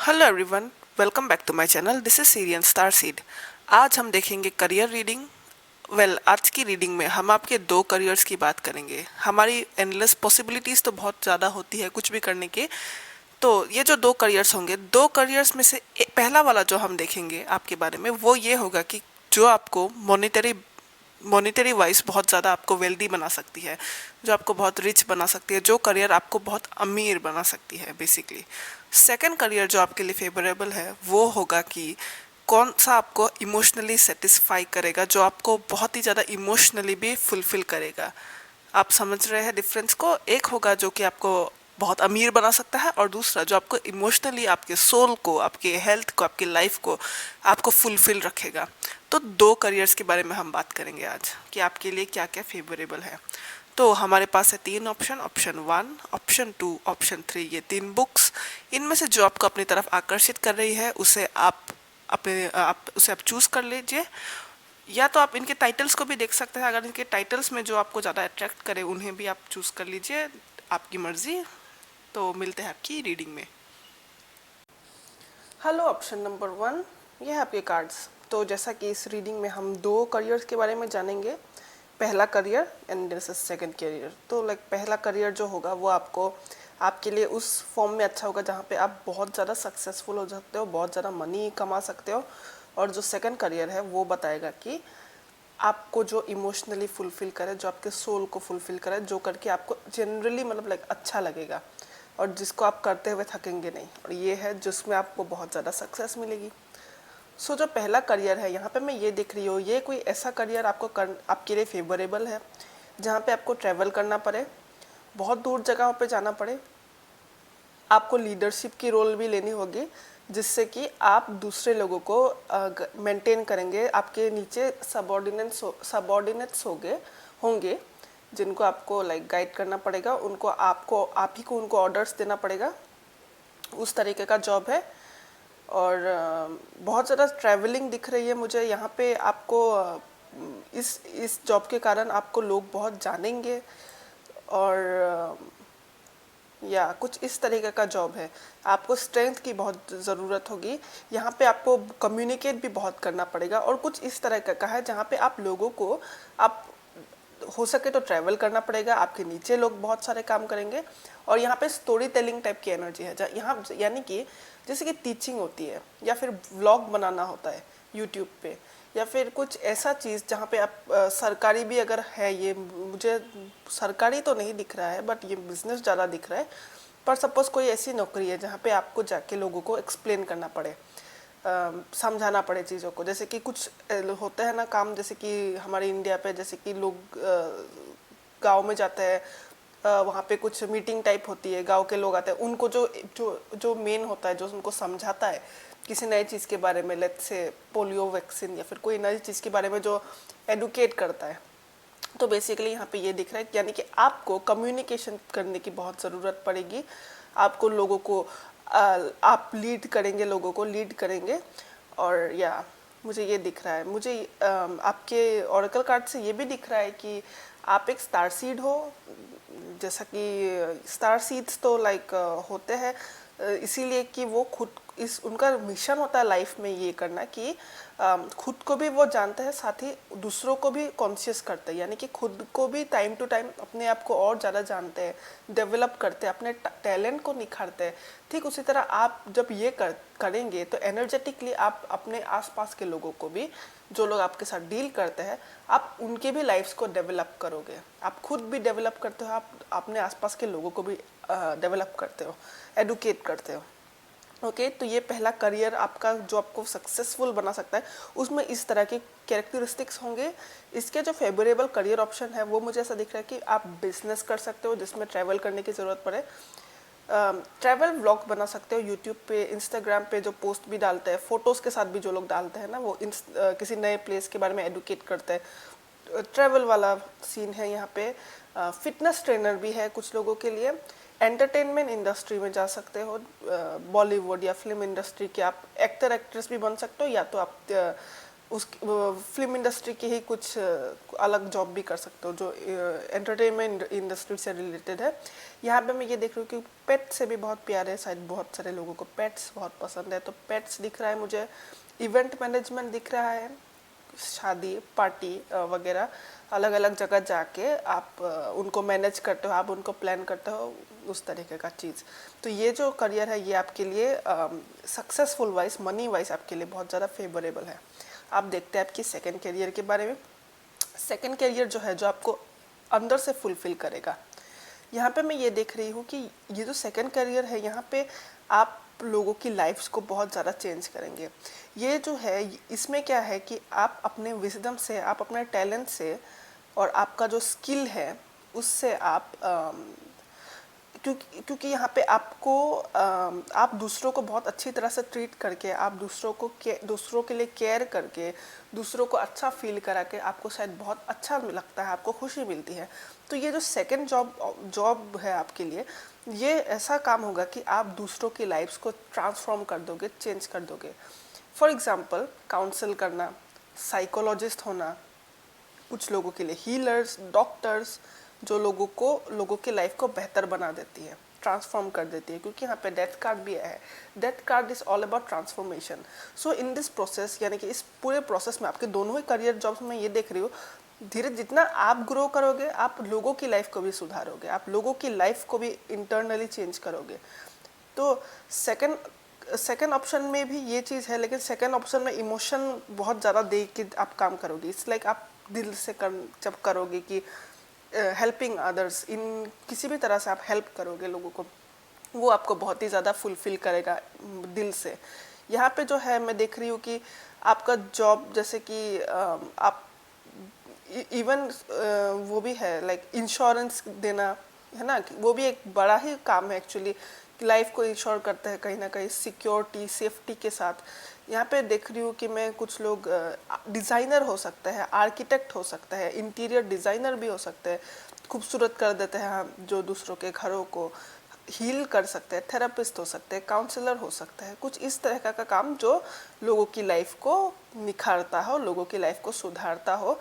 Hello everyone, welcome back to my channel. This is Sirian star seed. आज हम देखेंगे career reading. आज की रीडिंग में हम आपके दो करियर्स की बात करेंगे। हमारी एंडलेस पॉसिबिलिटीज़ तो बहुत ज़्यादा होती है कुछ भी करने के। तो ये जो दो करियर्स होंगे, दो करियर्स में से पहला वाला जो हम देखेंगे आपके बारे में, वो ये होगा कि जो आपको मॉनिटरी वाइज बहुत ज़्यादा आपको वेल्दी बना सकती है, जो आपको बहुत रिच बना सकती है, जो करियर आपको बहुत अमीर बना सकती है बेसिकली। सेकंड करियर जो आपके लिए फेवरेबल है वो होगा कि कौन सा आपको इमोशनली सेटिस्फाई करेगा, जो आपको बहुत ही ज़्यादा इमोशनली भी फुलफिल करेगा। आप समझ रहे हैं डिफरेंस को? एक होगा जो कि आपको बहुत अमीर बना सकता है, और दूसरा जो आपको इमोशनली, आपके सोल को, आपके हेल्थ को, आपकी लाइफ को आपको फुलफिल रखेगा। तो दो करियर्स के बारे में हम बात करेंगे आज कि आपके लिए क्या क्या फेवरेबल है। तो हमारे पास है तीन ऑप्शन: ऑप्शन 1, ऑप्शन 2, ऑप्शन 3। ये तीन बुक्स, इनमें से जो आपको अपनी तरफ आकर्षित कर रही है उसे आप उसे चूज कर लीजिए। या तो आप इनके टाइटल्स को भी देख सकते हैं। अगर इनके टाइटल्स में जो आपको ज़्यादा अट्रैक्ट करे उन्हें भी आप चूज कर लीजिए, आपकी मर्जी। तो मिलते हैं आपकी रीडिंग में। हेलो, ऑप्शन नंबर 1, ये है आपके कार्ड्स। तो जैसा कि इस रीडिंग में हम दो करियर्स के बारे में जानेंगे, पहला करियर एंड सेकंड करियर। तो पहला करियर जो होगा वो आपके लिए उस फॉर्म में अच्छा होगा जहाँ पे आप बहुत ज़्यादा सक्सेसफुल हो सकते हो, बहुत ज़्यादा मनी कमा सकते हो। और जो सेकंड करियर है वो बताएगा कि आपको जो इमोशनली फुलफिल करे, जो आपके सोल को फुलफिल करे, जो करके आपको जनरली अच्छा लगेगा और जिसको आप करते हुए थकेंगे नहीं। और ये है जिसमें आपको बहुत ज़्यादा सक्सेस मिलेगी। सो जो पहला करियर है, यहाँ पे मैं ये देख रही हूँ, ये कोई ऐसा करियर आपके लिए फेवरेबल है जहाँ पे आपको ट्रैवल करना पड़े, बहुत दूर जगहों पे जाना पड़े, आपको लीडरशिप की रोल भी लेनी होगी, जिससे कि आप दूसरे लोगों को मेंटेन करेंगे। आपके नीचे सबॉर्डिनेट्स होंगे जिनको आपको गाइड करना पड़ेगा, आप ही को उनको ऑर्डर्स देना पड़ेगा। उस तरीके का जॉब है। और बहुत ज़्यादा ट्रैवलिंग दिख रही है मुझे यहाँ पे। आपको इस जॉब के कारण आपको लोग बहुत जानेंगे। और या कुछ इस तरीके का जॉब है। आपको स्ट्रेंथ की बहुत ज़रूरत होगी यहाँ पे। आपको कम्युनिकेट भी बहुत करना पड़ेगा। और कुछ इस तरह का है जहाँ पे आप लोगों को, आप हो सके तो ट्रैवल करना पड़ेगा, आपके नीचे लोग बहुत सारे काम करेंगे। और यहाँ पे स्टोरी टेलिंग टाइप की एनर्जी है यहाँ, यानी कि जैसे कि टीचिंग होती है या फिर व्लॉग बनाना होता है यूट्यूब पे, या फिर कुछ ऐसा चीज़ जहाँ पे आप सरकारी भी अगर है, ये मुझे सरकारी तो नहीं दिख रहा है बट ये बिजनेस ज़्यादा दिख रहा है। पर सपोज कोई ऐसी नौकरी है जहाँ पे आपको जाके लोगों को एक्सप्लेन करना पड़े, समझाना पड़े चीज़ों को। जैसे कि कुछ होते हैं ना काम, जैसे कि हमारे इंडिया पे जैसे कि लोग गांव में जाते हैं, वहाँ पे कुछ मीटिंग टाइप होती है, गांव के लोग आते हैं, उनको जो जो जो मेन होता है, जो उनको समझाता है किसी नई चीज़ के बारे में, लेट्स से पोलियो वैक्सीन या फिर कोई नई चीज़ के बारे में जो एडुकेट करता है। तो बेसिकली यहाँ पे ये दिख रहा है यानी कि आपको कम्युनिकेशन करने की बहुत ज़रूरत पड़ेगी। आपको लोगों को आप लीड करेंगे, लोगों को लीड करेंगे। और या मुझे ये दिख रहा है, मुझे आपके ओरेकल कार्ड से ये भी दिख रहा है कि आप एक स्टार सीड हो। जैसा कि स्टार सीड्स तो होते हैं इसीलिए कि वो खुद, इस उनका मिशन होता है लाइफ में ये करना कि खुद को भी वो जानते हैं, साथ ही दूसरों को भी कॉन्शियस करते हैं, यानी कि खुद को भी टाइम टू टाइम अपने आप को और ज़्यादा जानते हैं, डेवलप करते हैं, अपने टैलेंट को निखारते हैं। ठीक उसी तरह आप जब ये करेंगे तो एनर्जेटिकली आप अपने आसपास के लोगों को भी, जो लोग आपके साथ डील करते हैं, आप उनके भी लाइफ्स को डेवलप करोगे। आप खुद भी डेवलप करते हो, आप अपने आसपास के लोगों को भी डेवलप करते हो, एडुकेट करते हो। ओके, तो ये पहला करियर आपका जो आपको सक्सेसफुल बना सकता है, उसमें इस तरह के कैरेक्टरिस्टिक्स होंगे। इसके जो फेवरेबल करियर ऑप्शन है वो मुझे ऐसा दिख रहा है कि आप बिजनेस कर सकते हो जिसमें ट्रैवल करने की ज़रूरत पड़े। ट्रैवल व्लॉग बना सकते हो यूट्यूब पे, इंस्टाग्राम पे जो पोस्ट भी डालते हैं, फोटोज़ के साथ भी जो लोग डालते हैं ना, वो किसी नए प्लेस के बारे में एडुकेट करते हैं। ट्रैवल वाला सीन है यहाँ पे। फिटनेस ट्रेनर भी है कुछ लोगों के लिए। एंटरटेनमेंट इंडस्ट्री में जा सकते हो, बॉलीवुड या फिल्म इंडस्ट्री के आप एक्टर एक्ट्रेस भी बन सकते हो, या तो आप उस फिल्म इंडस्ट्री की ही कुछ अलग जॉब भी कर सकते हो जो एंटरटेनमेंट इंडस्ट्री से रिलेटेड है। यहाँ पे मैं ये देख रही हूँ कि पेट से भी बहुत प्यार है, शायद बहुत सारे लोगों को पेट्स बहुत पसंद है, तो पेट्स दिख रहा है मुझे। इवेंट मैनेजमेंट दिख रहा है, शादी पार्टी वगैरह अलग अलग जगह जाके आप उनको मैनेज करते हो, आप उनको प्लान करते हो, उस तरीके का चीज़। तो ये जो करियर है ये आपके लिए सक्सेसफुल वाइज, मनी वाइज आपके लिए बहुत ज़्यादा फेवरेबल है। आप देखते हैं आपकी सेकंड करियर के बारे में। सेकंड करियर जो है, जो आपको अंदर से फुलफिल करेगा। यहाँ पे मैं ये देख रही हूँ कि ये जो सेकंड करियर है, यहाँ पे आप लोगों की लाइफ्स को बहुत ज़्यादा चेंज करेंगे। ये जो है, इसमें क्या है कि आप अपने विजडम से, आप अपने टैलेंट से और आपका जो स्किल है उससे आप क्योंकि यहाँ पे आपको आप दूसरों को बहुत अच्छी तरह से ट्रीट करके, आप दूसरों के लिए केयर करके, दूसरों को अच्छा फील करा के आपको शायद बहुत अच्छा लगता है, आपको खुशी मिलती है। तो ये जो सेकंड जॉब है आपके लिए, ये ऐसा काम होगा कि आप दूसरों की लाइफ्स को ट्रांसफॉर्म कर दोगे, चेंज कर दोगे। फॉर एग्जांपल काउंसिल करना, साइकोलॉजिस्ट होना, कुछ लोगों के लिए हीलर्स, डॉक्टर्स, जो लोगों की लाइफ को बेहतर बना देती है, ट्रांसफॉर्म कर देती है। क्योंकि यहाँ पे डेथ कार्ड भी है, death card is all about transformation. So in this process, यानी कि इस पूरे प्रोसेस में आपके दोनों ही करियर जॉब्स में ये देख रही हूँ, धीरे जितना आप ग्रो करोगे, आप लोगों की लाइफ को भी सुधारोगे, आप लोगों की लाइफ को भी इंटरनली चेंज करोगे। तो सेकंड ऑप्शन में भी ये चीज़ है, लेकिन सेकंड ऑप्शन में इमोशन बहुत ज़्यादा दे के आप काम करोगे। इट्स लाइक आप दिल से जब करोगे कि हेल्पिंग अदर्स, इन किसी भी तरह से आप हेल्प करोगे लोगों को, वो आपको बहुत ही ज़्यादा फुलफिल करेगा दिल से। यहाँ पे जो है मैं देख रही हूँ कि आपका जॉब, जैसे कि आप इवन वो भी है, लाइक इंश्योरेंस देना, है ना, वो भी एक बड़ा ही काम है एक्चुअली। लाइफ को इंश्योर करते हैं कहीं ना कहीं, सिक्योरिटी, सेफ्टी के साथ। यहाँ पे देख रही हूँ कि मैं कुछ लोग डिज़ाइनर हो सकते हैं, आर्किटेक्ट हो सकता है, इंटीरियर डिज़ाइनर भी हो सकते हैं, खूबसूरत कर देते हैं हम जो दूसरों के घरों को, हील कर सकते हैं, थेरेपिस्ट हो सकते हैं, काउंसलर हो सकते हैं, कुछ इस तरह का काम जो लोगों की लाइफ को निखारता हो, लोगों की लाइफ को सुधारता हो।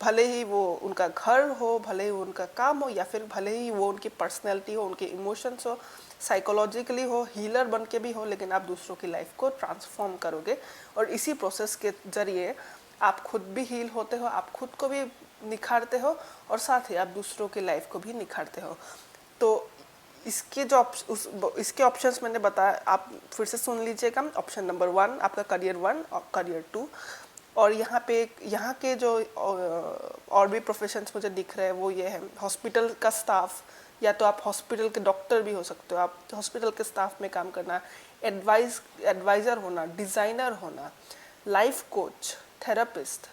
भले ही वो उनका घर हो, भले ही वो उनका काम हो, या फिर भले ही वो उनकी पर्सनैलिटी हो, उनके इमोशंस हो, साइकोलॉजिकली हो, हीलर बन के भी हो, लेकिन आप दूसरों की लाइफ को ट्रांसफॉर्म करोगे। और इसी प्रोसेस के जरिए आप खुद भी हील होते हो, आप खुद को भी निखारते हो, और साथ ही आप दूसरों की लाइफ को भी निखारते हो। तो इसके जो इसके ऑप्शंस मैंने बताया, आप फिर से सुन लीजिएगा। ऑप्शन नंबर 1 आपका करियर 1 और करियर 2। और यहाँ के जो और भी प्रोफेशंस मुझे दिख रहे हैं वो ये है, हॉस्पिटल का स्टाफ, या तो आप हॉस्पिटल के डॉक्टर भी हो सकते हो, आप हॉस्पिटल के स्टाफ में काम करना, एडवाइज़र होना, डिज़ाइनर होना, लाइफ कोच, थेरेपिस्ट,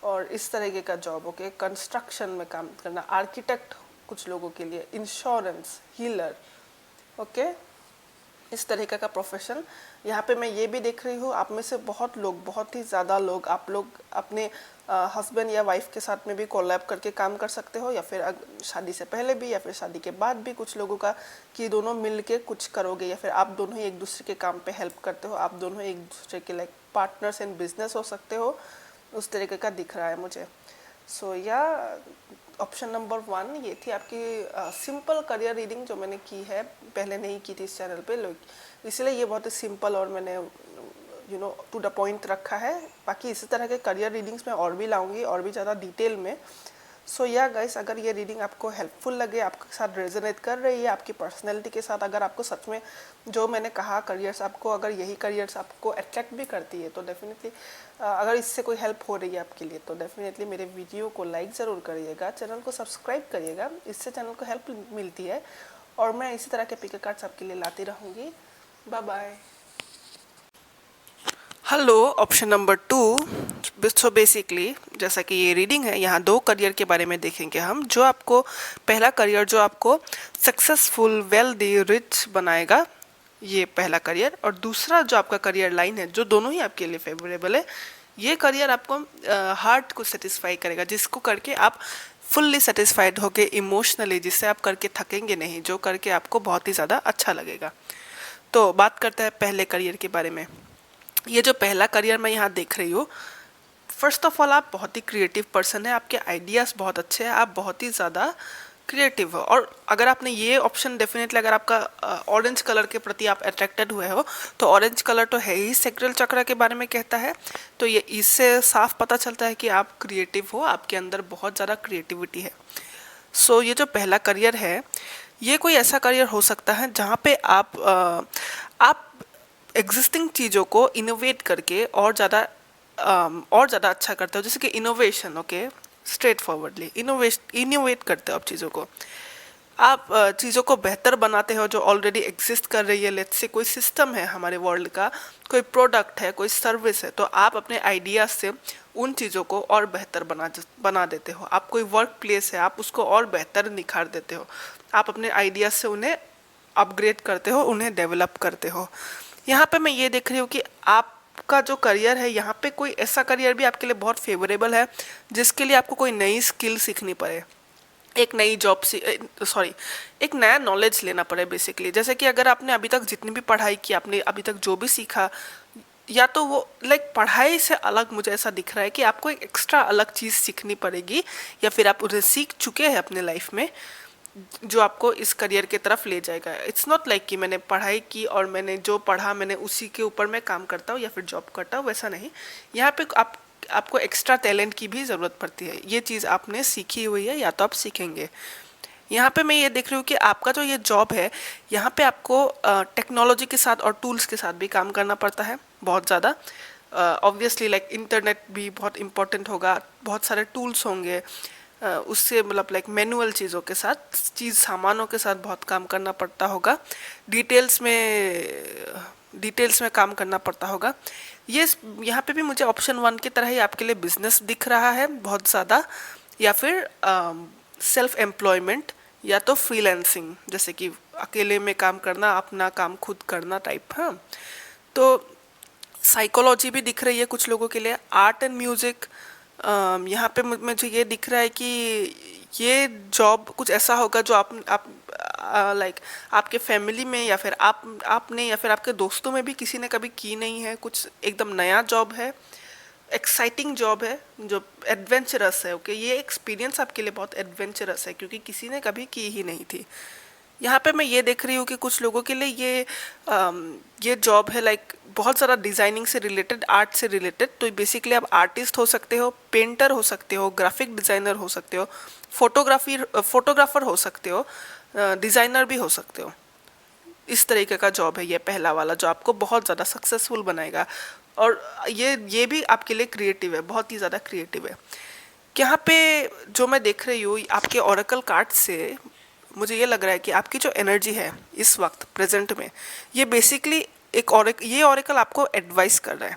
और इस तरीके का जॉब। ओके, कंस्ट्रक्शन में काम करना, आर्किटेक्ट कुछ लोगों के लिए, इंश्योरेंस, हीलर। ओके, इस तरीके का प्रोफेशन। यहाँ पे मैं ये भी देख रही हूँ, आप में से बहुत लोग, बहुत ही ज़्यादा लोग, आप लोग अपने हस्बैंड या वाइफ के साथ में भी कोलैब करके काम कर सकते हो, या फिर शादी से पहले भी, या फिर शादी के बाद भी कुछ लोगों का, कि दोनों मिल के कुछ करोगे, या फिर आप दोनों ही एक दूसरे के काम पे हेल्प करते हो, आप दोनों एक दूसरे के लाइक पार्टनर्स इन बिजनेस हो सकते हो, उस तरीके का दिख रहा है मुझे। सो या ऑप्शन नंबर 1 ये थी आपकी सिंपल करियर रीडिंग, जो मैंने की है, पहले नहीं की थी इस चैनल पे, इसलिए ये बहुत ही सिंपल और मैंने टू द पॉइंट रखा है। बाकी इसी तरह के करियर रीडिंग्स मैं और भी लाऊंगी, और भी ज़्यादा डिटेल में। सो या गाइस, अगर ये रीडिंग आपको हेल्पफुल लगे, आपके साथ रेजोनेट कर रही है, आपकी पर्सनैलिटी के साथ, अगर आपको सच में जो मैंने कहा करियर्स, आपको अगर यही करियर्स आपको अट्रैक्ट भी करती है, तो डेफिनेटली अगर इससे कोई हेल्प हो रही है आपके लिए, तो डेफिनेटली मेरे वीडियो को लाइक ज़रूर करिएगा, चैनल को सब्सक्राइब करिएगा, इससे चैनल को हेल्प मिलती है। और मैं इसी तरह के पिक कार्ड्स आपके लिए लाती रहूँगी। Bye bye. Hello, option number 2। So basically जैसा कि ये रीडिंग है, यहाँ 2 करियर के बारे में देखेंगे हम। जो आपको पहला करियर जो आपको सक्सेसफुल, वेल्दी, रिच बनाएगा, ये पहला करियर। और दूसरा जो आपका करियर लाइन है, जो दोनों ही आपके लिए फेवरेबल है, ये करियर आपको हार्ट को सेटिस्फाई करेगा, जिसको करके आप फुल्ली सेटिस्फाइड होगे इमोशनली, जिससे आप करके थकेंगे नहीं, जो करके आपको बहुत ही ज़्यादा अच्छा लगेगा। तो बात करते हैं पहले करियर के बारे में। ये जो पहला करियर मैं यहाँ देख रही हूँ, फर्स्ट ऑफ ऑल आप बहुत ही क्रिएटिव पर्सन है, आपके आइडियाज़ बहुत अच्छे हैं, आप बहुत ही ज़्यादा क्रिएटिव हो। और अगर आपने ये ऑप्शन डेफिनेटली, अगर आपका ऑरेंज कलर के प्रति आप अट्रैक्टेड हुए हो, तो ऑरेंज कलर तो है ही सैक्रल चक्र के बारे में कहता है, तो ये इससे साफ पता चलता है कि आप क्रिएटिव हो, आपके अंदर बहुत ज़्यादा क्रिएटिविटी है। सो ये जो पहला करियर है, ये कोई ऐसा करियर हो सकता है जहाँ पे आप एग्जिस्टिंग चीज़ों को इनोवेट करके और ज़्यादा अच्छा करते हो, जैसे कि innovation. Okay, straight forwardly innovate करते हो आप चीज़ों को, आप चीज़ों को बेहतर बनाते हो जो ऑलरेडी एग्जिस्ट कर रही है। लेट्स से कोई सिस्टम है हमारे वर्ल्ड का, कोई प्रोडक्ट है, कोई सर्विस है, तो आप अपने आइडियाज़ से उन चीज़ों को और बेहतर बना देते हो। आप कोई वर्क प्लेस है, आप उसको और बेहतर निखार देते हो, आप अपने आइडियाज़ से उन्हें अपग्रेड करते हो, उन्हें डेवलप करते हो। यहाँ पे मैं ये देख रही हूँ कि आपका जो करियर है, यहाँ पे कोई ऐसा करियर भी आपके लिए बहुत फेवरेबल है जिसके लिए आपको कोई नई स्किल सीखनी पड़े, एक नई जॉब एक नया नॉलेज लेना पड़े बेसिकली। जैसे कि अगर आपने अभी तक जितनी भी पढ़ाई की, आपने अभी तक जो भी सीखा, या तो वो पढ़ाई से अलग मुझे ऐसा दिख रहा है कि आपको एक एक्स्ट्रा अलग चीज़ सीखनी पड़ेगी, या फिर आप उसे सीख चुके हैं अपने लाइफ में, जो आपको इस करियर की तरफ ले जाएगा। इट्स नॉट लाइक कि मैंने पढ़ाई की और मैंने जो पढ़ा मैंने उसी के ऊपर मैं काम करता हूँ या फिर जॉब करता हूँ, वैसा नहीं। यहाँ पे आपको एक्स्ट्रा टैलेंट की भी ज़रूरत पड़ती है। ये चीज़ आपने सीखी हुई है या तो आप सीखेंगे। यहाँ पे मैं ये देख रही हूँ कि आपका जो ये जॉब है, यहाँ पे आपको टेक्नोलॉजी के साथ और टूल्स के साथ भी काम करना पड़ता है बहुत ज़्यादा। ऑब्वियसली इंटरनेट भी बहुत इंपॉर्टेंट होगा, बहुत सारे टूल्स होंगे, उससे मैनुअल चीज़ों के साथ, सामानों के साथ बहुत काम करना पड़ता होगा, डिटेल्स में काम करना पड़ता होगा। ये यहाँ पे भी मुझे ऑप्शन 1 की तरह ही आपके लिए बिजनेस दिख रहा है बहुत ज़्यादा, या फिर सेल्फ एम्प्लॉयमेंट, या तो फ्रीलांसिंग, जैसे कि अकेले में काम करना, अपना काम खुद करना टाइप। हाँ, तो साइकोलॉजी भी दिख रही है कुछ लोगों के लिए, आर्ट एंड म्यूज़िक। यहाँ पे मुझे ये दिख रहा है कि ये जॉब कुछ ऐसा होगा जो आप आपके फैमिली में या फिर आपने या फिर आपके दोस्तों में भी किसी ने कभी की नहीं है। कुछ एकदम नया जॉब है, एक्साइटिंग जॉब है, जो एडवेंचरस है। ओके, ये एक्सपीरियंस आपके लिए बहुत एडवेंचरस है क्योंकि किसी ने कभी की ही नहीं थी। यहाँ पे मैं ये देख रही हूँ कि कुछ लोगों के लिए ये जॉब है बहुत ज़्यादा डिज़ाइनिंग से रिलेटेड, आर्ट से रिलेटेड। तो बेसिकली आप आर्टिस्ट हो सकते हो, पेंटर हो सकते हो, ग्राफिक डिज़ाइनर हो सकते हो, फोटोग्राफर हो सकते हो, डिज़ाइनर भी हो सकते हो। इस तरीके का जॉब है ये पहला वाला, जो आपको बहुत ज़्यादा सक्सेसफुल बनाएगा। और ये भी आपके लिए क्रिएटिव है, बहुत ही ज़्यादा क्रिएटिव है। यहाँ पे जो मैं देख रही हूँ आपके ओरेकल कार्ड से, मुझे ये लग रहा है कि आपकी जो एनर्जी है इस वक्त प्रेजेंट में, ये बेसिकली ये ओरेकल आपको एडवाइस कर रहा है।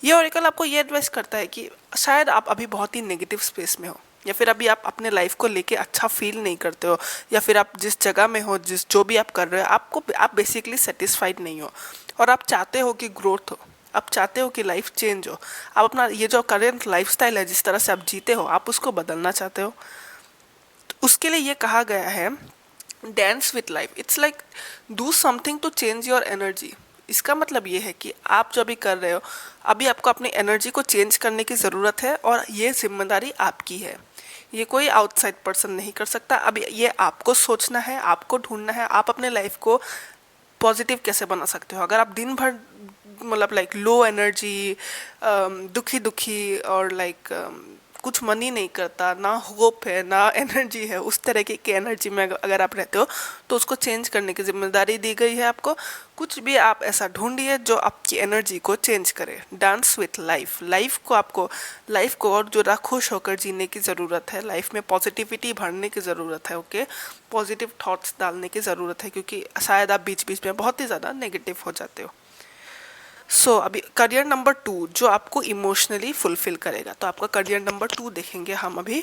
ये ओरेकल आपको ये एडवाइस करता है कि शायद आप अभी बहुत ही नेगेटिव स्पेस में हो, या फिर अभी आप अपने लाइफ को लेके अच्छा फील नहीं करते हो, या फिर आप जिस जगह में हो, जो भी आप कर रहे हो, आप बेसिकली सेटिस्फाइड नहीं हो, और आप चाहते हो कि ग्रोथ हो, आप चाहते हो कि लाइफ चेंज हो, आप अपना ये जो करेंट लाइफस्टाइल है, जिस तरह से आप जीते हो, आप उसको बदलना चाहते हो। तो उसके लिए ये कहा गया है, dance with life. It's like do something to change your energy. इसका मतलब ये है कि आप जो भी कर रहे हो, अभी आपको अपनी एनर्जी को चेंज करने की ज़रूरत है, और ये जिम्मेदारी आपकी है। ये कोई आउटसाइड पर्सन नहीं कर सकता। अभी ये आपको सोचना है, आपको ढूंढना है, आप अपने लाइफ को पॉजिटिव कैसे बना सकते हो। अगर आप दिन भर लो एनर्जी, दुखी दुखी और कुछ मन ही नहीं करता, ना होप है ना एनर्जी है, उस तरह की एनर्जी में अगर आप रहते हो, तो उसको चेंज करने की जिम्मेदारी दी गई है आपको। कुछ भी आप ऐसा ढूंढिए जो आपकी एनर्जी को चेंज करे। Dance with life. लाइफ को और ज़्यादा खुश होकर जीने की ज़रूरत है। लाइफ में पॉजिटिविटी भरने की ज़रूरत है। ओके, पॉजिटिव थॉट्स डालने की ज़रूरत है, क्योंकि शायद आप बीच बीच में बहुत ही ज़्यादा नेगेटिव हो जाते हो। अभी करियर नंबर 2 जो आपको इमोशनली फुलफिल करेगा, तो आपका करियर नंबर 2 देखेंगे हम अभी।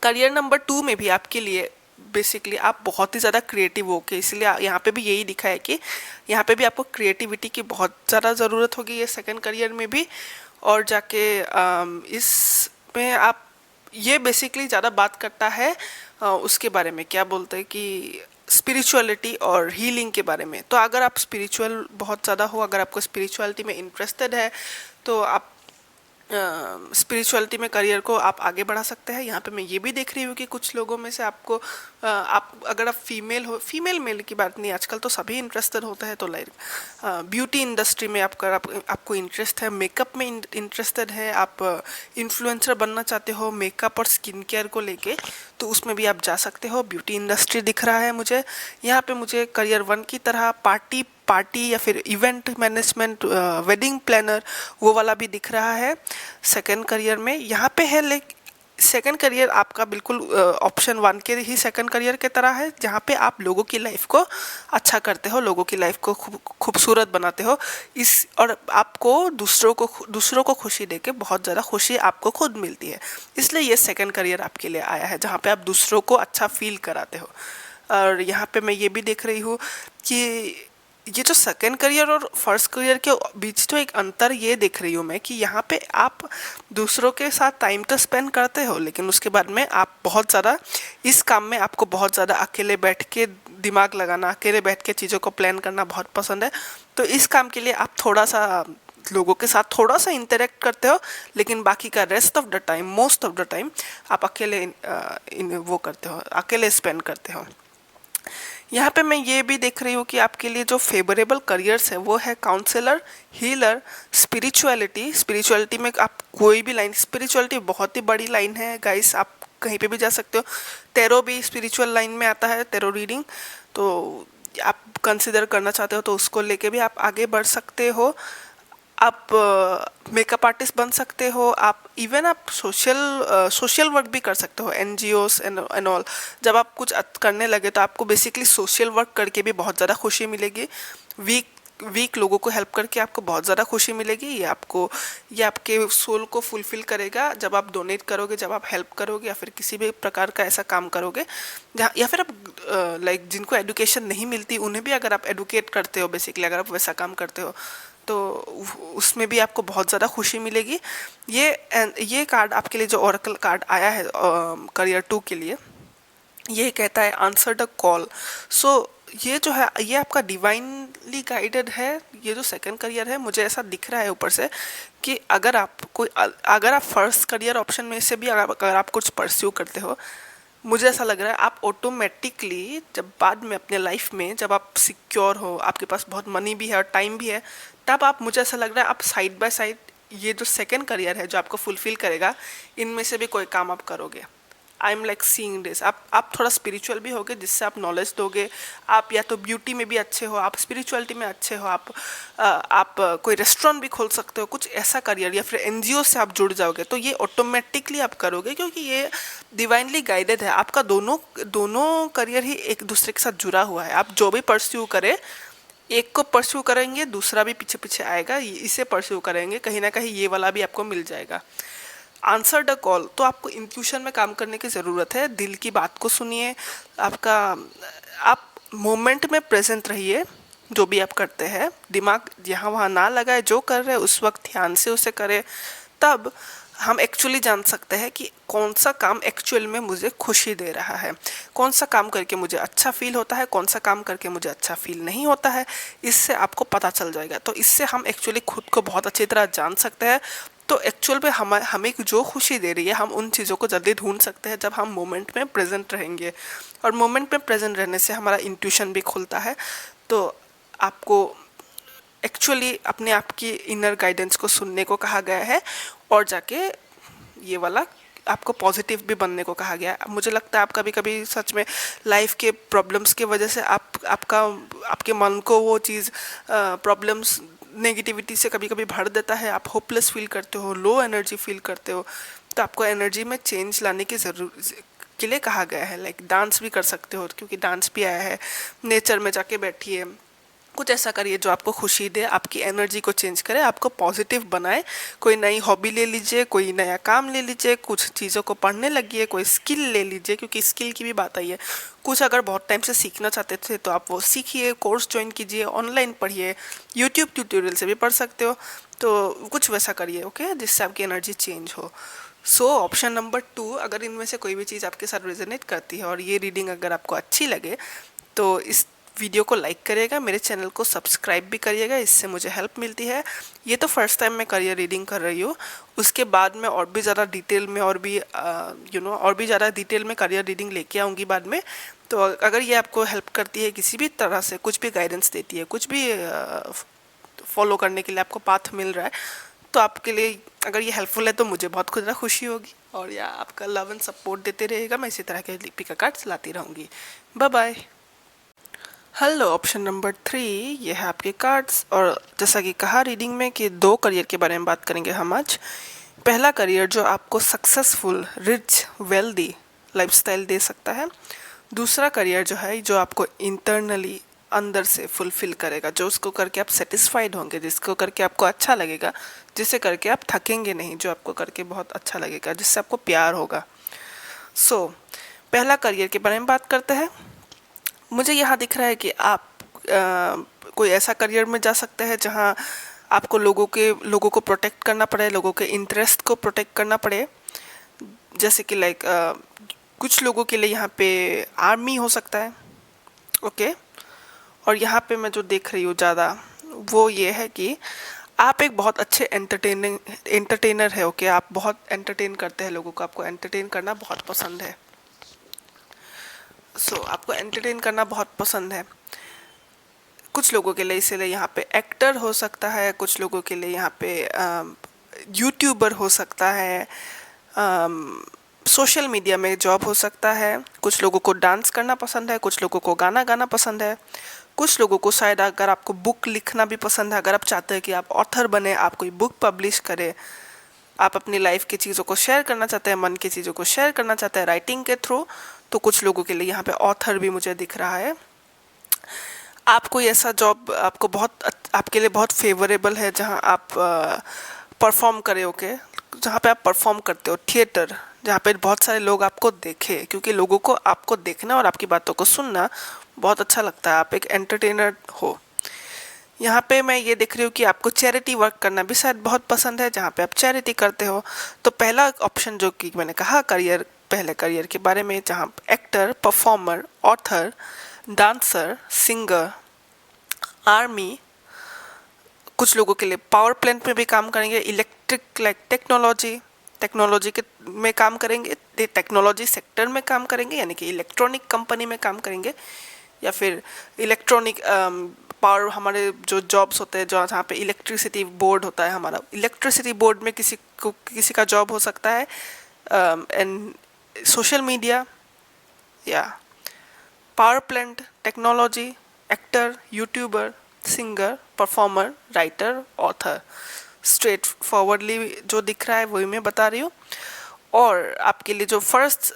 करियर नंबर 2 में भी आपके लिए बेसिकली आप बहुत ही ज़्यादा क्रिएटिव हो के, इसलिए यहाँ पे भी यही लिखा है कि यहाँ पे भी आपको क्रिएटिविटी की बहुत ज़्यादा ज़रूरत होगी, ये सेकंड करियर में भी। और जाके इसमें आप, ये बेसिकली ज़्यादा बात करता है उसके बारे में, क्या बोलते हैं कि स्पिरिचुअलिटी और हीलिंग के बारे में। तो अगर आप स्पिरिचुअल बहुत ज़्यादा हो, अगर आपको स्पिरिचुअलिटी में इंटरेस्टेड है, तो आप स्पिरिचुअलिटी में करियर को आप आगे बढ़ा सकते हैं। यहाँ पे मैं ये भी देख रही हूँ कि कुछ लोगों में से आपको आप अगर आप फीमेल हो, फीमेल मेल की बात नहीं, आजकल तो सभी इंटरेस्टेड होता है, तो लाइक ब्यूटी इंडस्ट्री में आपको इंटरेस्ट है, मेकअप में इंटरेस्टेड है, आप इन्फ्लुएंसर बनना चाहते हो मेकअप और स्किन केयर को लेके, तो उसमें भी आप जा सकते हो। ब्यूटी इंडस्ट्री दिख रहा है मुझे यहाँ पे। मुझे करियर 1 की तरह पार्टी पार्टी या फिर इवेंट मैनेजमेंट, वेडिंग प्लानर, वो वाला भी दिख रहा है सेकंड करियर में यहाँ पे है। लेकिन सेकंड करियर आपका बिल्कुल ऑप्शन 1 के ही सेकंड करियर की तरह है, जहाँ पे आप लोगों की लाइफ को अच्छा करते हो, लोगों की लाइफ को खूबसूरत बनाते हो। इस और आपको दूसरों को खुशी देके बहुत ज़्यादा खुशी आपको खुद मिलती है, इसलिए ये सेकंड करियर आपके लिए आया है, जहाँ पे आप दूसरों को अच्छा फील कराते हो। और यहाँ पे मैं ये भी देख रही हूँ कि ये जो सेकंड करियर और फर्स्ट करियर के बीच तो एक अंतर ये देख रही हूँ मैं कि यहाँ पे आप दूसरों के साथ टाइम तो स्पेंड करते हो, लेकिन उसके बाद में आप बहुत ज़्यादा इस काम में आपको बहुत ज़्यादा अकेले बैठ के दिमाग लगाना, अकेले बैठ के चीज़ों को प्लान करना बहुत पसंद है। तो इस काम के लिए आप थोड़ा सा लोगों के साथ थोड़ा सा इंटरेक्ट करते हो, लेकिन बाकी का rest of the time, most of the time आप अकेले वो करते हो, अकेले स्पेंड करते हो। यहाँ पे मैं ये भी देख रही हूँ कि आपके लिए जो फेवरेबल करियर्स है वो है काउंसलर, हीलर, स्पिरिचुअलिटी में आप कोई भी लाइन, स्पिरिचुअलिटी बहुत ही बड़ी लाइन है गाइस, आप कहीं पे भी जा सकते हो। टेरो भी स्पिरिचुअल लाइन में आता है, टेरो रीडिंग, तो आप कंसिडर करना चाहते हो तो उसको लेके भी आप आगे बढ़ सकते हो। आप मेकअप आर्टिस्ट बन सकते हो, आप इवन आप सोशल वर्क भी कर सकते हो, एनजीओस एंड ऑल। जब आप कुछ करने लगे तो आपको बेसिकली सोशल वर्क करके भी बहुत ज़्यादा खुशी मिलेगी। वीक लोगों को हेल्प करके आपको बहुत ज़्यादा खुशी मिलेगी। ये आपके सोल को फुलफिल करेगा जब आप डोनेट करोगे, जब आप हेल्प करोगे या फिर किसी भी प्रकार का ऐसा काम करोगे जहाँ, या फिर आप लाइक जिनको एडुकेशन नहीं मिलती उन्हें भी अगर आप एडुकेट करते हो, बेसिकली अगर आप वैसा काम करते हो तो उसमें भी आपको बहुत ज़्यादा खुशी मिलेगी। ये कार्ड आपके लिए जो ओरेकल कार्ड आया है करियर 2 के लिए, ये कहता है आंसर द कॉल। सो ये जो है ये आपका डिवाइनली गाइडेड है। ये जो सेकंड करियर है मुझे ऐसा दिख रहा है ऊपर से कि अगर आप फर्स्ट करियर ऑप्शन में से भी अगर आप कुछ परस्यू करते हो, मुझे ऐसा लग रहा है आप ऑटोमेटिकली जब बाद में अपने लाइफ में जब आप सिक्योर हो, आपके पास बहुत मनी भी है और टाइम भी है, तब आप, मुझे ऐसा लग रहा है आप साइड बाय साइड ये जो सेकंड करियर है जो आपको फुलफिल करेगा, इनमें से भी कोई काम आप करोगे। I am like seeing this. आप थोड़ा स्पिरिचुअल भी होगे जिससे आप नॉलेज दोगे। आप या तो ब्यूटी में भी अच्छे हो, आप स्पिरिचुअलिटी में अच्छे हो, आप कोई रेस्टोरेंट भी खोल सकते हो, कुछ ऐसा करियर, या फिर एनजीओ से आप जुड़ जाओगे तो ये ऑटोमेटिकली आप करोगे, क्योंकि ये डिवाइनली गाइडेड है। आपका दोनों करियर ही एक दूसरे के साथ जुड़ा हुआ है। आप जो भी परस्यू करें, एक को परस्यू करेंगे दूसरा भी पीछे पीछे आएगा, इसे परस्यू करेंगे कहीं ना कहीं ये वाला भी आपको मिल जाएगा। आंसर द कॉल, तो आपको इंट्यूशन में काम करने की ज़रूरत है। दिल की बात को सुनिए, आप मोमेंट में प्रेजेंट रहिए। जो भी आप करते हैं दिमाग यहाँ वहाँ ना लगाए, जो कर रहे हैं उस वक्त ध्यान से उसे करें। तब हम एक्चुअली जान सकते हैं कि कौन सा काम एक्चुअल में मुझे खुशी दे रहा है, कौन सा काम करके मुझे अच्छा फील होता है, कौन सा काम करके मुझे अच्छा फील नहीं होता है। इससे आपको पता चल जाएगा, तो इससे हम एक्चुअली खुद को बहुत अच्छी तरह जान सकते हैं। तो एक्चुअल में हमें जो खुशी दे रही है, हम उन चीज़ों को जल्दी ढूंढ सकते हैं जब हम मोमेंट में प्रेजेंट रहेंगे। और मोमेंट में प्रेजेंट रहने से हमारा इंट्यूशन भी खुलता है। तो आपको एक्चुअली अपने आप की इनर गाइडेंस को सुनने को कहा गया है, और जाके ये वाला आपको पॉजिटिव भी बनने को कहा गया है। मुझे लगता है आप कभी कभी सच में लाइफ के प्रॉब्लम्स की वजह से आपके मन को वो चीज़ प्रॉब्लम्स नेगेटिविटी से कभी कभी भर देता है। आप होपलेस फील करते हो, लो एनर्जी फील करते हो, तो आपको एनर्जी में चेंज लाने की के लिए कहा गया है। लाइक डांस भी कर सकते हो, क्योंकि डांस भी आया है। नेचर में जाके बैठिए, कुछ ऐसा करिए जो आपको खुशी दे, आपकी एनर्जी को चेंज करे, आपको पॉजिटिव बनाए। कोई नई हॉबी ले लीजिए, कोई नया काम ले लीजिए, कुछ चीज़ों को पढ़ने लगिए, कोई स्किल ले लीजिए, क्योंकि स्किल की भी बात आई है। कुछ अगर बहुत टाइम से सीखना चाहते थे तो आप वो सीखिए, कोर्स ज्वाइन कीजिए, ऑनलाइन पढ़िए, यूट्यूब ट्यूटोरियल से भी पढ़ सकते हो। तो कुछ वैसा करिए, ओके, जिससे आपकी एनर्जी चेंज हो। सो ऑप्शन नंबर 2, अगर इनमें से कोई भी चीज़ आपके साथ रेजोनेट करती है और ये रीडिंग अगर आपको अच्छी लगे, तो इस वीडियो को लाइक करिएगा, मेरे चैनल को सब्सक्राइब भी करिएगा, इससे मुझे हेल्प मिलती है। ये तो फर्स्ट टाइम मैं करियर रीडिंग कर रही हूँ, उसके बाद मैं और भी ज़्यादा डिटेल में और भी और भी ज़्यादा डिटेल में करियर रीडिंग लेके आऊँगी बाद में। तो अगर ये आपको हेल्प करती है किसी भी तरह से, कुछ भी गाइडेंस देती है, कुछ भी फॉलो करने के लिए आपको पाथ मिल रहा है, तो आपके लिए अगर ये हेल्पफुल है तो मुझे बहुत ज़्यादा खुशी होगी। और या आपका लव एंड सपोर्ट देते रहेगा, मैं इसी तरह के लिपिका कार्ड्स लाती रहूँगी। Bye bye. Hello, option number 3 ये है आपके कार्ड्स। और जैसा कि कहा रीडिंग में कि 2 करियर के बारे में बात करेंगे हम आज। पहला करियर जो आपको सक्सेसफुल, रिच, वेल्दी लाइफस्टाइल दे सकता है। दूसरा करियर जो है जो आपको इंटरनली अंदर से फुलफिल करेगा, जो उसको करके आप सेटिस्फाइड होंगे, जिसको करके आपको अच्छा लगेगा, जिसे करके आप थकेंगे नहीं, जो आपको करके बहुत अच्छा लगेगा, जिससे आपको प्यार होगा। पहला करियर के बारे में बात करते हैं। मुझे यहाँ दिख रहा है कि आप कोई ऐसा करियर में जा सकते हैं जहाँ आपको लोगों को प्रोटेक्ट करना पड़े, लोगों के इंटरेस्ट को प्रोटेक्ट करना पड़े। जैसे कि लाइक कुछ लोगों के लिए यहाँ पे आर्मी हो सकता है, ओके। और यहाँ पे मैं जो देख रही हूँ ज़्यादा वो ये है कि आप एक बहुत अच्छे एंटरटेनर है, ओके। आप बहुत एंटरटेन करते हैं लोगों को, आपको एंटरटेन करना बहुत पसंद है। आपको एंटरटेन करना बहुत पसंद है। कुछ लोगों के लिए इसलिए यहाँ पे एक्टर हो सकता है, कुछ लोगों के लिए यहाँ पे यूट्यूबर हो सकता है, सोशल मीडिया में जॉब हो सकता है। कुछ लोगों को डांस करना पसंद है, कुछ लोगों को गाना गाना पसंद है, कुछ लोगों को शायद अगर आपको बुक लिखना भी पसंद है, अगर आप चाहते हैं कि आप ऑथर बने, आप कोई बुक पब्लिश करें, आप अपनी लाइफ की चीज़ों को शेयर करना चाहते हैं, मन की चीज़ों को शेयर करना चाहते हैं राइटिंग के थ्रू, तो कुछ लोगों के लिए यहाँ पे ऑथर भी मुझे दिख रहा है। आप कोई ऐसा जॉब आपके लिए बहुत फेवरेबल है जहाँ आप परफॉर्म करें, ओके, जहाँ पे आप परफॉर्म करते हो, थिएटर, जहाँ पे बहुत सारे लोग आपको देखें, क्योंकि लोगों को आपको देखना और आपकी बातों को सुनना बहुत अच्छा लगता है। आप एक एंटरटेनर हो। यहाँ पे मैं ये देख रही हूँ कि आपको चैरिटी वर्क करना भी शायद बहुत पसंद है, जहाँ पे आप चैरिटी करते हो। तो पहला ऑप्शन जो कि मैंने कहा करियर, पहले करियर के बारे में, जहाँ actor, performer, author, dancer, singer, army, कुछ लोगों के लिए पावर प्लांट में भी काम करेंगे, इलेक्ट्रिक लाइक टेक्नोलॉजी के में काम करेंगे, टेक्नोलॉजी सेक्टर में काम करेंगे, यानी कि इलेक्ट्रॉनिक कंपनी में काम करेंगे, या फिर इलेक्ट्रॉनिक पावर, हमारे जो जॉब्स होते हैं जहाँ पे इलेक्ट्रिसिटी बोर्ड होता है, हमारा इलेक्ट्रिसिटी बोर्ड में किसी का जॉब हो सकता है, एंड सोशल मीडिया या power plant, technology, actor, YouTuber, singer, performer, writer, author. Straight forwardly जो दिख रहा है वही मैं बता रही हूँ। और आपके लिए जो फर्स्ट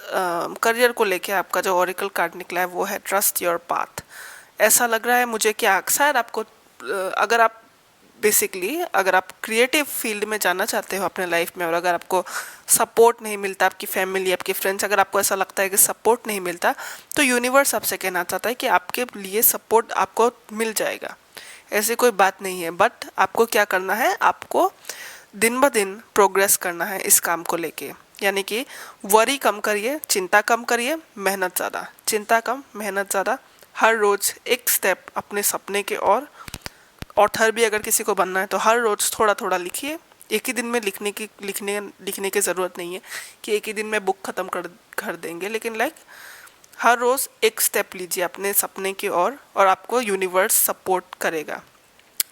करियर को लेके आपका जो ओरेकल कार्ड निकला है वो है ट्रस्ट योर पाथ। ऐसा लग रहा है मुझे कि शायद आपको अगर आप क्रिएटिव फील्ड में जाना चाहते हो अपने लाइफ में, और अगर आपको सपोर्ट नहीं मिलता, आपकी फैमिली, आपके फ्रेंड्स, अगर आपको ऐसा लगता है कि सपोर्ट नहीं मिलता, तो यूनिवर्स आपसे कहना चाहता है कि आपके लिए सपोर्ट आपको मिल जाएगा। ऐसी कोई बात नहीं है, बट आपको क्या करना है, आपको दिन ब दिन प्रोग्रेस करना है इस काम को लेके। यानी कि वरी कम करिए, चिंता कम करिए, मेहनत ज़्यादा, चिंता कम, मेहनत ज़्यादा। हर रोज़ एक स्टेप अपने सपने के ओर। ऑथर भी अगर किसी को बनना है तो हर रोज़ थोड़ा थोड़ा लिखिए। एक ही दिन में लिखने की ज़रूरत नहीं है कि एक ही दिन में बुक ख़त्म कर देंगे, लेकिन लाइक हर रोज़ एक स्टेप लीजिए अपने सपने की ओर, और आपको यूनिवर्स सपोर्ट करेगा।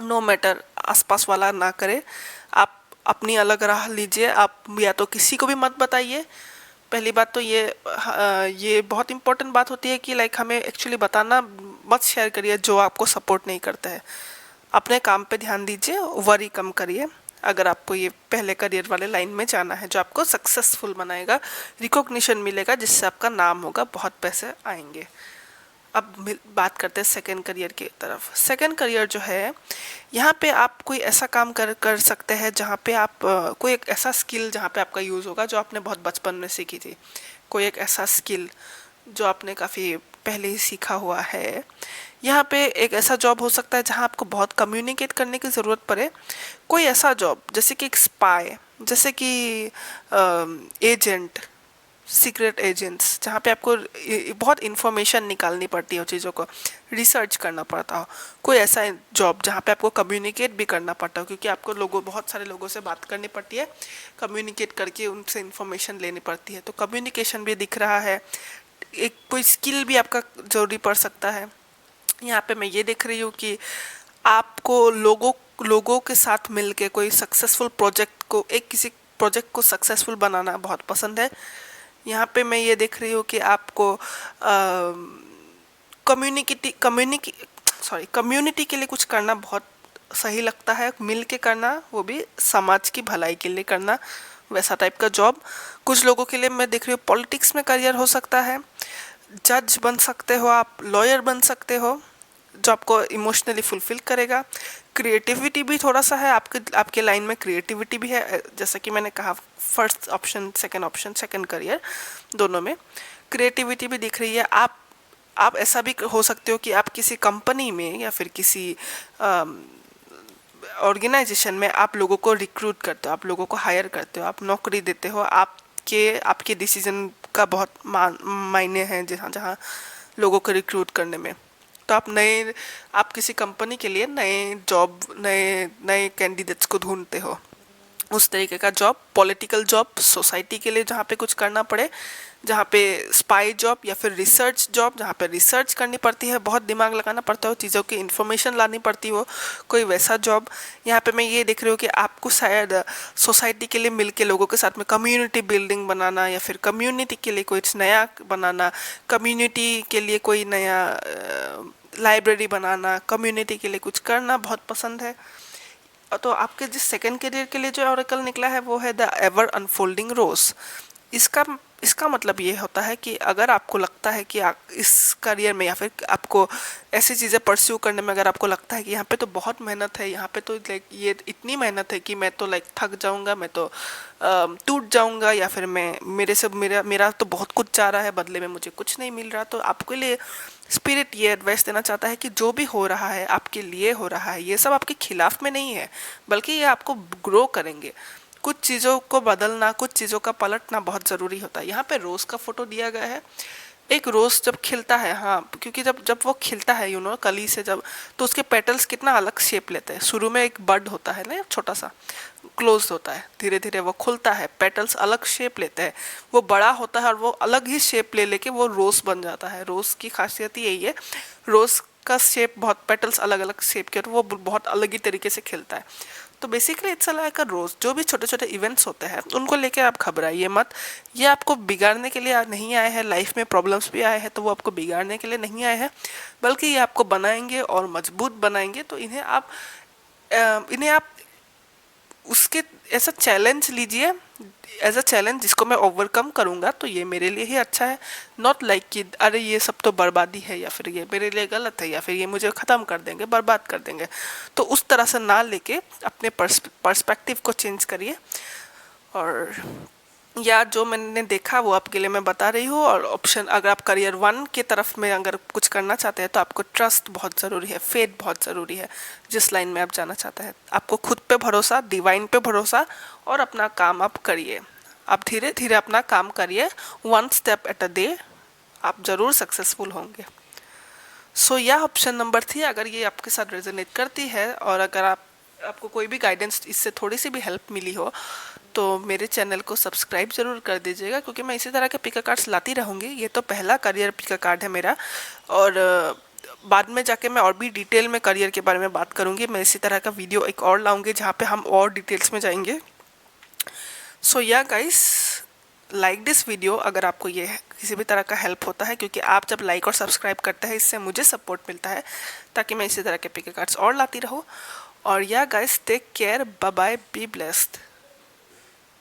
नो मैटर आसपास वाला ना करे, आप अपनी अलग राह लीजिए। आप या तो किसी को भी मत बताइए। पहली बात तो ये बहुत इंपॉर्टेंट बात होती है कि लाइक हमें एक्चुअली बताना मत शेयर करिए जो आपको सपोर्ट नहीं करता है। अपने काम पे ध्यान दीजिए, वरी कम करिए। अगर आपको ये पहले करियर वाले लाइन में जाना है जो आपको सक्सेसफुल बनाएगा, रिकॉग्निशन मिलेगा, जिससे आपका नाम होगा, बहुत पैसे आएंगे। अब बात करते हैं सेकंड करियर की तरफ। सेकंड करियर जो है, यहाँ पे आप कोई ऐसा काम कर सकते हैं जहाँ पे आप कोई एक ऐसा स्किल जहाँ पे आपका यूज़ होगा जो आपने बहुत बचपन में सीखी थी। कोई एक ऐसा स्किल जो आपने काफ़ी पहले ही सीखा हुआ है। यहाँ पे एक ऐसा जॉब हो सकता है जहाँ आपको बहुत कम्युनिकेट करने की ज़रूरत पड़े। कोई ऐसा जॉब जैसे कि एक स्पाई, जैसे कि एजेंट, सीक्रेट एजेंट्स, जहाँ पे आपको बहुत इन्फॉर्मेशन निकालनी पड़ती है, चीज़ों को रिसर्च करना पड़ता हो। कोई ऐसा जॉब जहाँ पे आपको कम्युनिकेट भी करना पड़ता हो, क्योंकि आपको बहुत सारे लोगों से बात करनी पड़ती है, कम्युनिकेट करके उनसे इन्फॉर्मेशन लेनी पड़ती है, तो कम्युनिकेशन भी दिख रहा है। एक कोई स्किल भी आपका ज़रूरी पड़ सकता है। यहाँ पे मैं ये देख रही हूँ कि आपको लोगों के साथ मिलके कोई सक्सेसफुल प्रोजेक्ट को, किसी प्रोजेक्ट को सक्सेसफुल बनाना बहुत पसंद है। यहाँ पे मैं ये देख रही हूँ कि आपको कम्युनिटी के लिए कुछ करना बहुत सही लगता है, मिल के करना, वो भी समाज की भलाई के लिए करना, वैसा टाइप का जॉब। कुछ लोगों के लिए मैं देख रही हूँ पॉलिटिक्स में करियर हो सकता है, जज बन सकते हो आप, लॉयर बन सकते हो, जो आपको इमोशनली फुलफिल करेगा। क्रिएटिविटी भी थोड़ा सा है, आपके लाइन में क्रिएटिविटी भी है, जैसा कि मैंने कहा फर्स्ट ऑप्शन सेकंड करियर, दोनों में क्रिएटिविटी भी दिख रही है। आप ऐसा भी हो सकते हो कि आप किसी कंपनी में या फिर किसी ऑर्गेनाइजेशन में आप लोगों को रिक्रूट करते हो, आप लोगों को हायर करते हो, आप नौकरी देते हो। आपके डिसीजन का बहुत मायने हैं जहाँ जहाँ लोगों को रिक्रूट करने में। तो आप किसी कंपनी के लिए नए कैंडिडेट्स को ढूंढते हो, उस तरीके का जॉब। पॉलिटिकल जॉब, सोसाइटी के लिए जहाँ पे कुछ करना पड़े, जहाँ पे स्पाई जॉब या फिर रिसर्च जॉब, जहाँ पे रिसर्च करनी पड़ती है, बहुत दिमाग लगाना पड़ता है, चीज़ों की इन्फॉर्मेशन लानी पड़ती हो, कोई वैसा जॉब। यहाँ पे मैं ये देख रही हूँ कि आपको शायद सोसाइटी के लिए मिलके लोगों के साथ में कम्युनिटी बिल्डिंग बनाना, या फिर कम्युनिटी के लिए कुछ नया बनाना, कम्युनिटी के लिए कोई नया लाइब्रेरी बनाना, कम्युनिटी के लिए कुछ करना बहुत पसंद है। तो आपके जिस सेकंड करियर के लिए जो ऑरेकल निकला है वो है द एवर अनफोल्डिंग रोज। इसका मतलब ये होता है कि अगर आपको लगता है कि इस करियर में या फिर आपको ऐसी चीज़ें परस्यू करने में अगर आपको लगता है कि यहाँ पे तो बहुत मेहनत है, यहाँ पे तो लाइक ये इतनी मेहनत है कि मैं तो लाइक थक जाऊँगा, मैं तो टूट जाऊँगा, या फिर मेरा तो बहुत कुछ चाह रहा है, बदले में मुझे कुछ नहीं मिल रहा, तो आपके लिए स्पिरिट ये एडवाइस देना चाहता है कि जो भी हो रहा है आपके लिए हो रहा है, ये सब आपके खिलाफ में नहीं है, बल्कि ये आपको ग्रो करेंगे। कुछ चीज़ों को बदलना, कुछ चीज़ों का पलटना बहुत ज़रूरी होता है। यहाँ पे रोज़ का फोटो दिया गया है। एक रोज़ जब खिलता है, हाँ, क्योंकि जब वो खिलता है कली से जब, तो उसके पेटल्स कितना अलग शेप लेते हैं। शुरू में एक बड होता है ना, छोटा सा क्लोज होता है, धीरे धीरे वो खुलता है, पेटल्स अलग शेप लेते हैं, वो बड़ा होता है और वो अलग ही शेप ले लेके वो रोज़ बन जाता है। रोज़ की खासियत यही है, रोज़ का शेप बहुत, पेटल्स अलग अलग शेप के, वो बहुत अलग ही तरीके से खिलता है। तो बेसिकली इट्स लाइक अ रोज। जो भी छोटे छोटे इवेंट्स होते हैं उनको लेके आप घबराइए मत, ये आपको बिगाड़ने के लिए नहीं आए हैं। लाइफ में प्रॉब्लम्स भी आए हैं तो वो आपको बिगाड़ने के लिए नहीं आए हैं, बल्कि ये आपको बनाएंगे और मजबूत बनाएंगे। तो इन्हें आप उसके ऐसा चैलेंज लीजिए, एज अ चैलेंज जिसको मैं ओवरकम करूँगा तो ये मेरे लिए ही अच्छा है। नॉट लाइक कि अरे ये सब तो बर्बादी है, या फिर ये मेरे लिए गलत है, या फिर ये मुझे ख़त्म कर देंगे, बर्बाद कर देंगे। तो उस तरह से ना लेके अपने पर्सपेक्टिव को चेंज करिए। और या जो मैंने देखा वो आपके लिए मैं बता रही हूँ। और ऑप्शन, अगर आप करियर 1 की तरफ में अगर कुछ करना चाहते हैं तो आपको ट्रस्ट बहुत ज़रूरी है, फेथ बहुत ज़रूरी है। जिस लाइन में आप जाना चाहते हैं, आपको खुद पे भरोसा, डिवाइन पे भरोसा, और अपना काम आप करिए। आप धीरे धीरे अपना काम करिए, 1 स्टेप एट अ डे, आप ज़रूर सक्सेसफुल होंगे। सो यह ऑप्शन नंबर थी। अगर ये आपके साथ रेजोनेट करती है और अगर आपको कोई भी गाइडेंस, इससे थोड़ी सी भी हेल्प मिली हो, तो मेरे चैनल को सब्सक्राइब ज़रूर कर दीजिएगा, क्योंकि मैं इसी तरह के पिका कार्ड्स लाती रहूँगी। ये तो पहला करियर पिका कार्ड है मेरा, और बाद में जाके मैं और भी डिटेल में करियर के बारे में बात करूँगी। मैं इसी तरह का वीडियो एक और लाऊँगी जहाँ पे हम और डिटेल्स में जाएंगे। सो या गाइस, लाइक दिस वीडियो अगर आपको ये किसी भी तरह का हेल्प होता है, क्योंकि आप जब लाइक और सब्सक्राइब करते हैं इससे मुझे सपोर्ट मिलता है, ताकि मैं इसी तरह के पिका कार्ड्स और लाती रहूँ। और या guys, take care, bye bye, be blessed.